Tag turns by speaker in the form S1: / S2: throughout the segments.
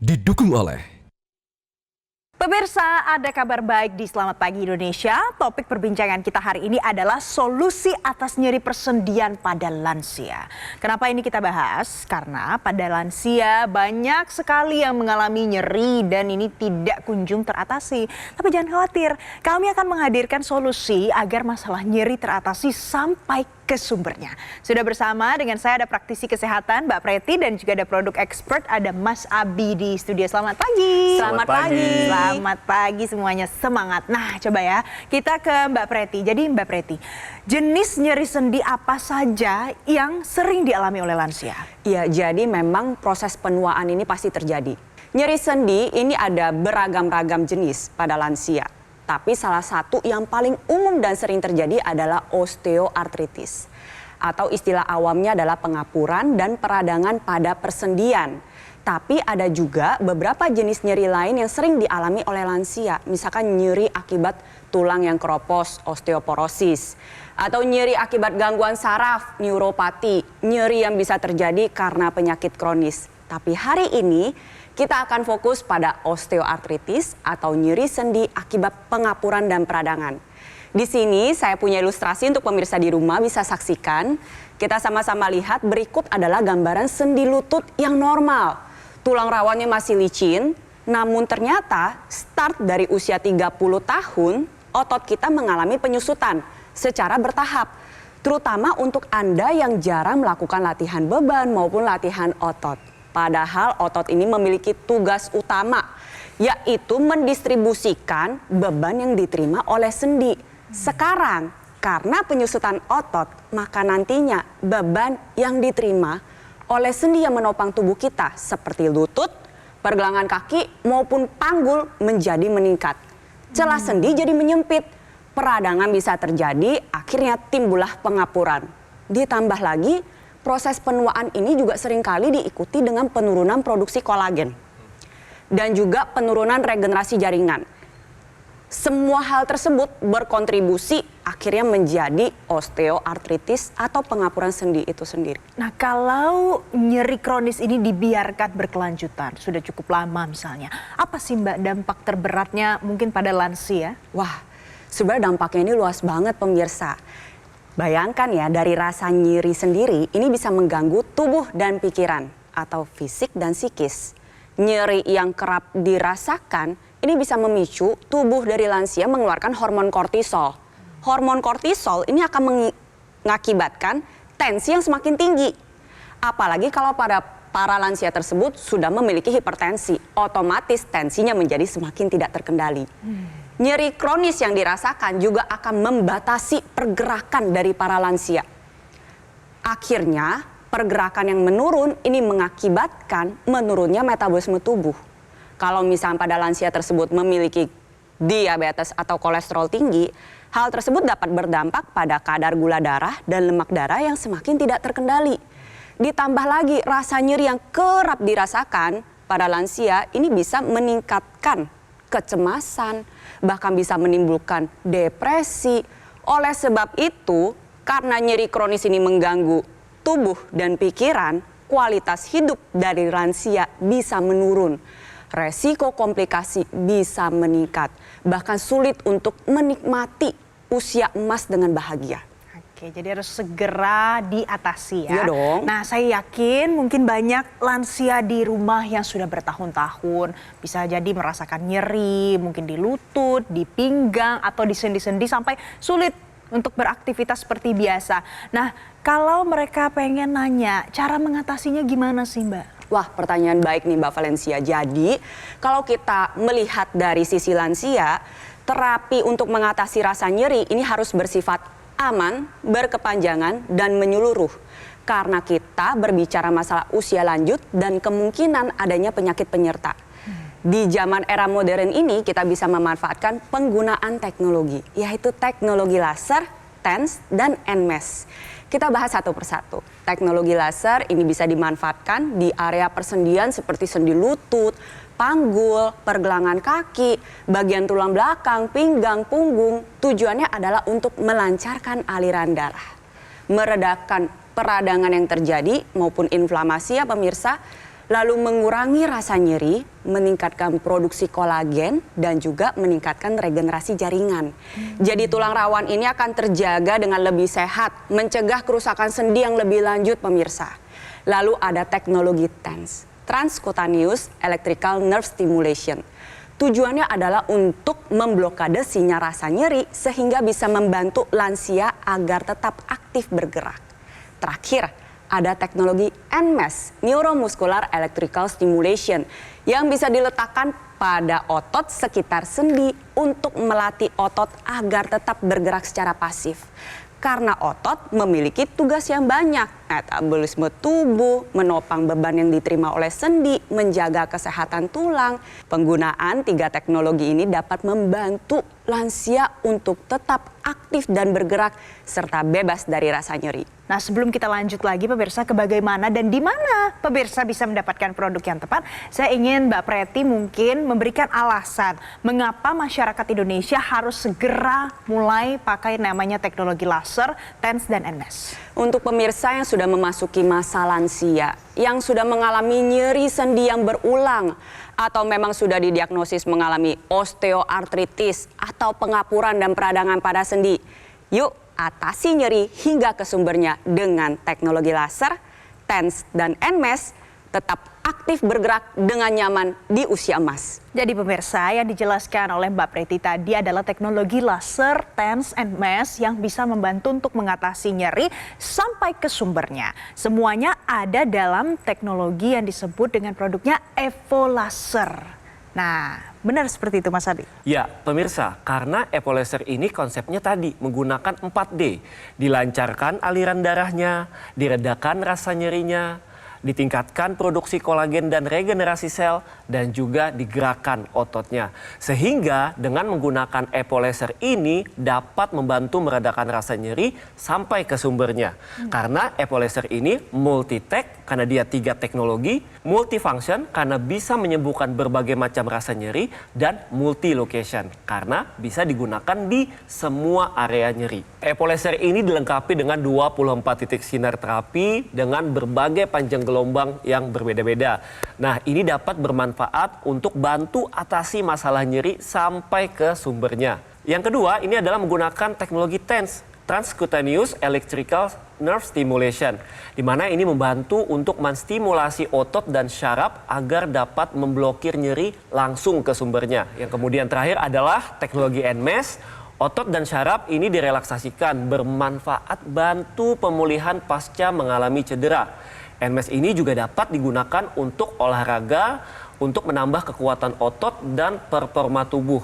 S1: didukung oleh
S2: Pemirsa, ada kabar baik di Selamat Pagi Indonesia. Topik perbincangan kita hari ini adalah solusi atas nyeri persendian pada lansia. Kenapa ini kita bahas? Karena pada lansia banyak sekali yang mengalami nyeri dan ini tidak kunjung teratasi. Tapi jangan khawatir, kami akan menghadirkan solusi agar masalah nyeri teratasi sampai ke sumbernya. Sudah bersama dengan saya ada praktisi kesehatan Mbak Preti dan juga ada produk expert ada Mas Abi di studio. Selamat pagi.
S3: Selamat pagi.
S2: Selamat pagi semuanya, semangat. Nah coba ya kita ke Mbak Preti. Jadi Mbak Preti, jenis nyeri sendi apa saja yang sering dialami oleh lansia?
S3: Ya, jadi memang proses penuaan ini pasti terjadi. Nyeri sendi ini ada beragam-ragam jenis pada lansia. Tapi salah satu yang paling umum dan sering terjadi adalah osteoartritis. Atau istilah awamnya adalah pengapuran dan peradangan pada persendian. Tapi ada juga beberapa jenis nyeri lain yang sering dialami oleh lansia. Misalkan nyeri akibat tulang yang keropos, osteoporosis. Atau nyeri akibat gangguan saraf, neuropati. Nyeri yang bisa terjadi karena penyakit kronis. Tapi hari ini kita akan fokus pada osteoartritis atau nyeri sendi akibat pengapuran dan peradangan. Di sini saya punya ilustrasi untuk pemirsa di rumah bisa saksikan. Kita sama-sama lihat berikut adalah gambaran sendi lutut yang normal. Tulang rawannya masih licin, namun ternyata start dari usia 30 tahun, otot kita mengalami penyusutan secara bertahap. Terutama untuk Anda yang jarang melakukan latihan beban maupun latihan otot. Padahal otot ini memiliki tugas utama, yaitu mendistribusikan beban yang diterima oleh sendi. Sekarang, karena penyusutan otot, maka nantinya beban yang diterima oleh sendi yang menopang tubuh kita, seperti lutut, pergelangan kaki, maupun panggul menjadi meningkat. Celah sendi jadi menyempit, peradangan bisa terjadi, akhirnya timbullah pengapuran. Ditambah lagi, proses penuaan ini juga seringkali diikuti dengan penurunan produksi kolagen dan juga penurunan regenerasi jaringan. Semua hal tersebut berkontribusi akhirnya menjadi osteoartritis atau pengapuran sendi itu sendiri.
S2: Nah kalau nyeri kronis ini dibiarkan berkelanjutan, sudah cukup lama misalnya, apa sih Mbak dampak terberatnya mungkin pada lansia?
S3: Wah, sebenarnya dampaknya ini luas banget pemirsa. Bayangkan ya, dari rasa nyeri sendiri ini bisa mengganggu tubuh dan pikiran atau fisik dan psikis. Nyeri yang kerap dirasakan ini bisa memicu tubuh dari lansia mengeluarkan hormon kortisol. Hormon kortisol ini akan mengakibatkan tensi yang semakin tinggi. Apalagi kalau pada para lansia tersebut sudah memiliki hipertensi, otomatis tensinya menjadi semakin tidak terkendali. Nyeri kronis yang dirasakan juga akan membatasi pergerakan dari para lansia. Akhirnya, pergerakan yang menurun ini mengakibatkan menurunnya metabolisme tubuh. Kalau misalnya pada lansia tersebut memiliki diabetes atau kolesterol tinggi, hal tersebut dapat berdampak pada kadar gula darah dan lemak darah yang semakin tidak terkendali. Ditambah lagi rasa nyeri yang kerap dirasakan pada lansia ini bisa meningkatkan kecemasan, bahkan bisa menimbulkan depresi. Oleh sebab itu, karena nyeri kronis ini mengganggu tubuh dan pikiran, kualitas hidup dari lansia bisa menurun. Resiko komplikasi bisa meningkat, bahkan sulit untuk menikmati usia emas dengan bahagia.
S2: Oke, jadi harus segera diatasi ya.
S3: Iya dong.
S2: Nah, saya yakin mungkin banyak lansia di rumah yang sudah bertahun-tahun bisa jadi merasakan nyeri, mungkin di lutut, di pinggang, atau di sendi-sendi sampai sulit untuk beraktivitas seperti biasa. Nah, kalau mereka pengen nanya, cara mengatasinya gimana sih Mbak?
S3: Wah, pertanyaan baik nih Mbak Valencia. Jadi, kalau kita melihat dari sisi lansia, terapi untuk mengatasi rasa nyeri ini harus bersifat aman, berkepanjangan, dan menyeluruh. Karena kita berbicara masalah usia lanjut dan kemungkinan adanya penyakit penyerta. Di zaman era modern ini kita bisa memanfaatkan penggunaan teknologi, yaitu teknologi laser, TENS, dan NMES. Kita bahas satu persatu. Teknologi laser ini bisa dimanfaatkan di area persendian seperti sendi lutut, panggul, pergelangan kaki, bagian tulang belakang, pinggang, punggung. Tujuannya adalah untuk melancarkan aliran darah, meredakan peradangan yang terjadi maupun inflamasi ya pemirsa. lalu mengurangi rasa nyeri, meningkatkan produksi kolagen, dan juga meningkatkan regenerasi jaringan. Jadi tulang rawan ini akan terjaga dengan lebih sehat, mencegah kerusakan sendi yang lebih lanjut pemirsa. Lalu ada teknologi TENS, Transcutaneous Electrical Nerve Stimulation. Tujuannya adalah untuk memblokade sinyal rasa nyeri sehingga bisa membantu lansia agar tetap aktif bergerak. Terakhir, ada teknologi NMES, Neuromuscular Electrical Stimulation, yang bisa diletakkan pada otot sekitar sendi untuk melatih otot agar tetap bergerak secara pasif. Karena otot memiliki tugas yang banyak, metabolisme tubuh, menopang beban yang diterima oleh sendi, menjaga kesehatan tulang. Penggunaan 3 teknologi ini dapat membantu lansia untuk tetap aktif dan bergerak serta bebas dari rasa nyeri.
S2: Nah, sebelum kita lanjut lagi pemirsa ke bagaimana dan di mana pemirsa bisa mendapatkan produk yang tepat, saya ingin Mbak Preti mungkin memberikan alasan mengapa masyarakat Indonesia harus segera mulai pakai namanya teknologi laser, TENS dan NMES.
S3: Untuk pemirsa yang sudah memasuki masa lansia, yang sudah mengalami nyeri sendi yang berulang, atau memang sudah didiagnosis mengalami osteoartritis atau pengapuran dan peradangan pada sendi, yuk atasi nyeri hingga ke sumbernya dengan teknologi laser, TENS, dan NMES, tetap aktif bergerak dengan nyaman di usia emas.
S2: Jadi pemirsa, yang dijelaskan oleh Mbak Preti tadi adalah teknologi laser, TENS, NMES yang bisa membantu untuk mengatasi nyeri sampai ke sumbernya. Semuanya ada dalam teknologi yang disebut dengan produknya Evolaser. Nah, benar seperti itu Mas Abi?
S1: Ya, pemirsa, karena Evolaser ini konsepnya tadi menggunakan 4D. Dilancarkan aliran darahnya, diredakan rasa nyerinya, ditingkatkan produksi kolagen dan regenerasi sel, dan juga digerakkan ototnya. Sehingga dengan menggunakan Evolaser ini dapat membantu meredakan rasa nyeri sampai ke sumbernya. Karena Evolaser ini multi-tech, karena dia 3 teknologi, multifunction karena bisa menyembuhkan berbagai macam rasa nyeri, dan multi-location karena bisa digunakan di semua area nyeri. Evolaser ini dilengkapi dengan 24 titik sinar terapi dengan berbagai panjang gelombang yang berbeda-beda. Nah, ini dapat bermanfaat untuk bantu atasi masalah nyeri sampai ke sumbernya. Yang kedua, ini adalah menggunakan teknologi TENS, Transcutaneous Electrical Nerve Stimulation, di mana ini membantu untuk menstimulasi otot dan syaraf agar dapat memblokir nyeri langsung ke sumbernya. Yang kemudian terakhir adalah teknologi NMES. Otot dan syaraf ini direlaksasikan, bermanfaat bantu pemulihan pasca mengalami cedera. NMES ini juga dapat digunakan untuk olahraga, untuk menambah kekuatan otot dan performa tubuh.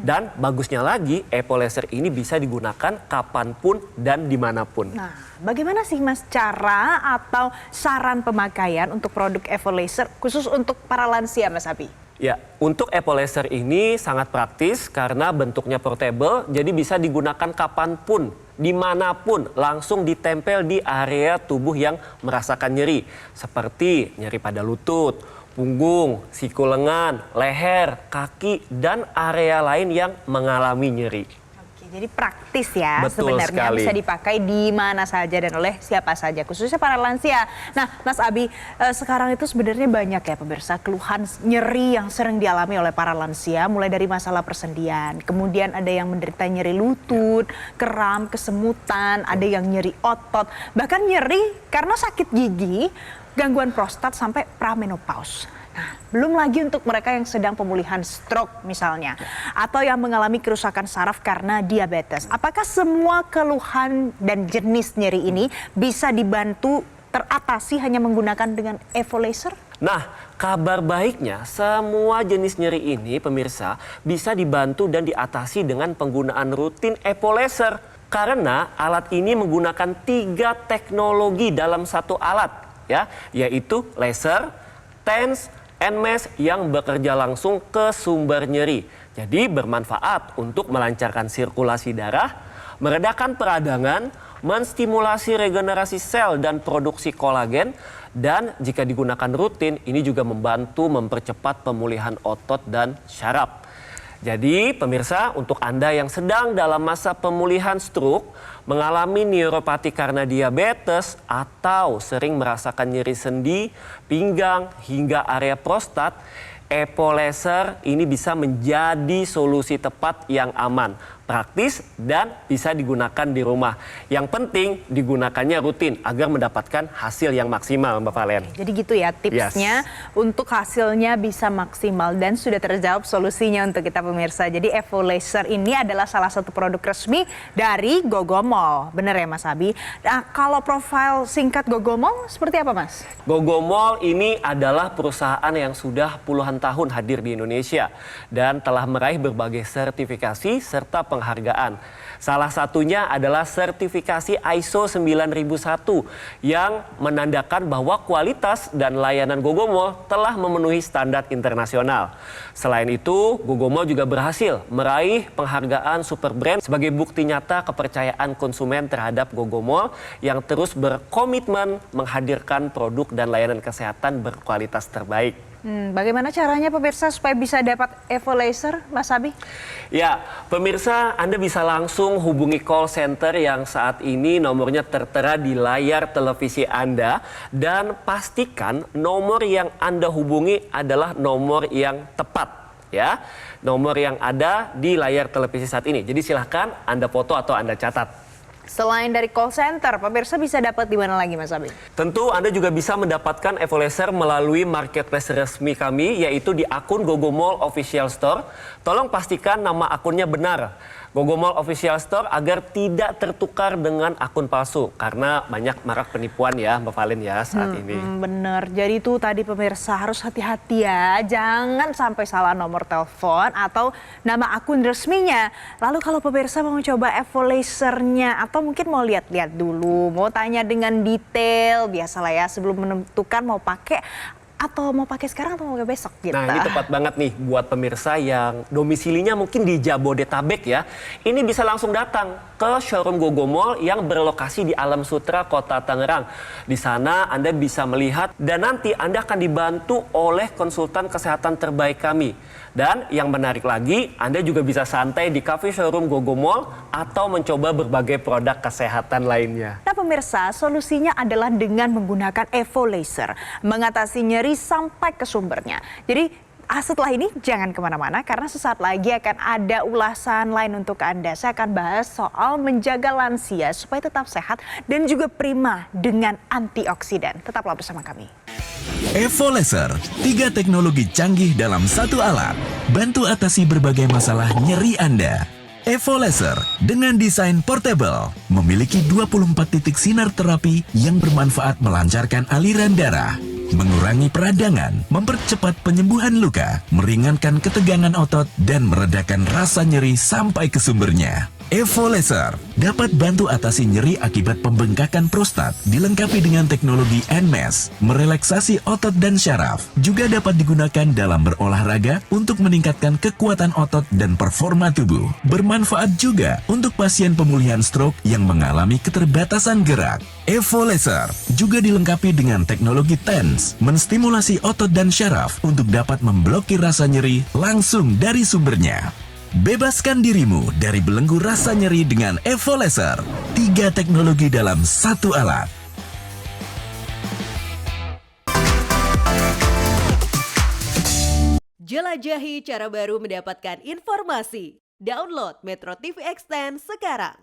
S1: Dan bagusnya lagi, Evolaser ini bisa digunakan kapanpun dan dimanapun.
S2: Nah, bagaimana sih Mas cara atau saran pemakaian untuk produk Evolaser khusus untuk para lansia Mas Abi?
S1: Ya, untuk Evolaser ini sangat praktis karena bentuknya portable, jadi bisa digunakan kapanpun, dimanapun, langsung ditempel di area tubuh yang merasakan nyeri. Seperti nyeri pada lutut, punggung, siku lengan, leher, kaki, dan area lain yang mengalami nyeri.
S2: Jadi praktis ya.
S1: Betul
S2: sebenarnya
S1: sekali.
S2: bisa dipakai di mana saja dan oleh siapa saja, khususnya para lansia. Nah, Mas Abi, sekarang itu sebenarnya banyak ya pemirsa keluhan nyeri yang sering dialami oleh para lansia, mulai dari masalah persendian, kemudian ada yang menderita nyeri lutut, kram, kesemutan, ada yang nyeri otot, bahkan nyeri karena sakit gigi, gangguan prostat sampai pramenopause. Nah, belum lagi untuk mereka yang sedang pemulihan stroke misalnya, atau yang mengalami kerusakan saraf karena diabetes. Apakah semua keluhan dan jenis nyeri ini bisa dibantu teratasi hanya menggunakan dengan Evolaser?
S1: Nah, kabar baiknya semua jenis nyeri ini pemirsa bisa dibantu dan diatasi dengan penggunaan rutin Evolaser. Karena alat ini menggunakan 3 teknologi dalam satu alat, ya, yaitu laser, TENS, NMES yang bekerja langsung ke sumber nyeri. Jadi bermanfaat untuk melancarkan sirkulasi darah, meredakan peradangan, menstimulasi regenerasi sel dan produksi kolagen, dan jika digunakan rutin ini juga membantu mempercepat pemulihan otot dan syaraf. Jadi pemirsa, untuk Anda yang sedang dalam masa pemulihan stroke, mengalami neuropati karena diabetes, atau sering merasakan nyeri sendi, pinggang, hingga area prostat, Epo Laser ini bisa menjadi solusi tepat yang aman, praktis, dan bisa digunakan di rumah. Yang penting digunakannya rutin agar mendapatkan hasil yang maksimal, Mbak Valen.
S2: Jadi gitu ya tipsnya untuk hasilnya bisa maksimal, dan sudah terjawab solusinya untuk kita pemirsa. Jadi Evo Laser ini adalah salah satu produk resmi dari Gogomol. Bener ya Mas Abi? Nah, kalau profil singkat Gogomol seperti apa Mas?
S1: Gogomol ini adalah perusahaan yang sudah puluhan tahun hadir di Indonesia dan telah meraih berbagai sertifikasi serta penghargaan. Salah satunya adalah sertifikasi ISO 9001 yang menandakan bahwa kualitas dan layanan Gogomol telah memenuhi standar internasional. Selain itu, Gogomol juga berhasil meraih penghargaan Super Brand sebagai bukti nyata kepercayaan konsumen terhadap Gogomol yang terus berkomitmen menghadirkan produk dan layanan kesehatan berkualitas terbaik.
S2: Bagaimana caranya pemirsa supaya bisa dapat Evo Laser, Mas Abi?
S1: Ya, pemirsa, Anda bisa langsung hubungi call center yang saat ini nomornya tertera di layar televisi Anda, dan pastikan nomor yang Anda hubungi adalah nomor yang tepat, ya. Nomor yang ada di layar televisi saat ini. Jadi silahkan Anda foto atau Anda catat.
S2: Selain dari call center, pemirsa bisa dapat di mana lagi Mas Abi?
S1: Tentu Anda juga bisa mendapatkan Evo Laser melalui marketplace resmi kami, yaitu di akun Gogomol Official Store. Tolong pastikan nama akunnya benar, Gogomol Official Store, agar tidak tertukar dengan akun palsu. Karena banyak marak penipuan ya Mbak Valen ya saat ini.
S2: Bener, jadi itu tadi pemirsa harus hati-hati ya. Jangan sampai salah nomor telepon atau nama akun resminya. Lalu kalau pemirsa mau coba Evo Lasernya atau mungkin mau lihat-lihat dulu, mau tanya dengan detail, biasalah ya sebelum menentukan mau pakai atau mau pakai sekarang atau mau pakai besok gitu.
S1: Nah, ini tepat banget nih buat pemirsa yang domisilinya mungkin di Jabodetabek ya. Ini bisa langsung datang ke showroom Gogomol yang berlokasi di Alam Sutra, Kota Tangerang. Di sana Anda bisa melihat dan nanti Anda akan dibantu oleh konsultan kesehatan terbaik kami. Dan yang menarik lagi, Anda juga bisa santai di cafe showroom Gogomol atau mencoba berbagai produk kesehatan lainnya.
S2: Nah pemirsa, solusinya adalah dengan menggunakan Evo Laser, mengatasi nyeri sampai ke sumbernya. Jadi setelah ini jangan kemana-mana karena sesaat lagi akan ada ulasan lain untuk Anda. Saya akan bahas soal menjaga lansia supaya tetap sehat dan juga prima dengan antioksidan. Tetaplah bersama kami.
S4: Evo Laser, 3 teknologi canggih dalam satu alat, bantu atasi berbagai masalah nyeri Anda. Evo Laser dengan desain portable, memiliki 24 titik sinar terapi yang bermanfaat melancarkan aliran darah, mengurangi peradangan, mempercepat penyembuhan luka, meringankan ketegangan otot, dan meredakan rasa nyeri sampai ke sumbernya. Evo Laser dapat bantu atasi nyeri akibat pembengkakan prostat, dilengkapi dengan teknologi NMES, merelaksasi otot dan syaraf. Juga dapat digunakan dalam berolahraga untuk meningkatkan kekuatan otot dan performa tubuh. Bermanfaat juga untuk pasien pemulihan stroke yang mengalami keterbatasan gerak. Evo Laser juga dilengkapi dengan teknologi TENS, menstimulasi otot dan syaraf untuk dapat memblokir rasa nyeri langsung dari sumbernya. Bebaskan dirimu dari belenggu rasa nyeri dengan Evo Laser. 3 teknologi dalam satu alat.
S5: Jelajahi cara baru mendapatkan informasi. Download Metro TV Extend sekarang.